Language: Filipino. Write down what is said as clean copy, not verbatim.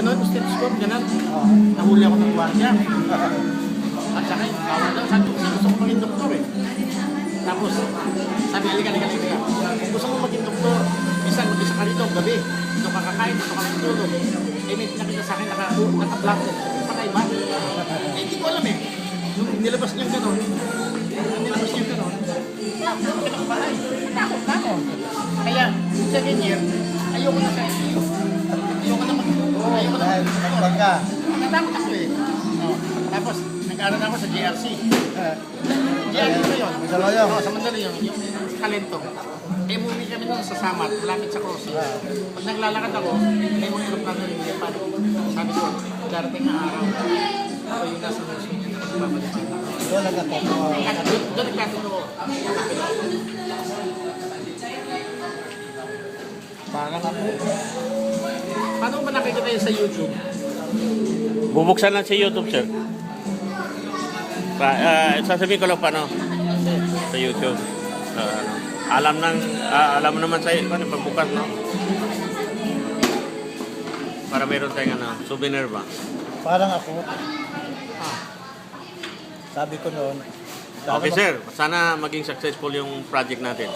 Ganun, stethoscope, ganun. Nahuli ako ng gwardiya. At saka, bawal daw. Sabi ko, gusto ko maging doktor eh. Tapos, sabi, halika. Kung gusto mo maging doktor, minsan mag-isa ka rito, gabi. Dito ka kakain, dito ka matulog. Eh, may nakita sa akin, naka-black. Patay ba? Eh, hindi ko alam eh. Nung nilabas niyang gano'n, pinakabahay. Natakot na ako. Kaya, second year, ayoko na sa ICU. Ayoko na Pagka. Natakot ako eh. Tapos, nag-aaral ako sa GRC. GRC ba yun? Mandaluyong. Sa Mandaluyong, yung talento. Eh, umuwi kami doon sa Samat, malapit sa crossing. Pag naglalakad ako, may mga aeroplano rin yung Japan. Sabi ko, darating na araw. Ako yung nasa nursing niya na magbabalipan. Doon nagkatotoo. At doon nagkatotoo. Parang ako. Paano ba nakikita yun sa YouTube? Bubuksan lang sa YouTube, sir. Sasabihin ko lang paano sa YouTube. Alam mo naman sa paano pagbukas, no? Para meron tayong souvenir ba? Parang ako. Sabi ko noon. Okay, sir. Sana maging successful yung project natin.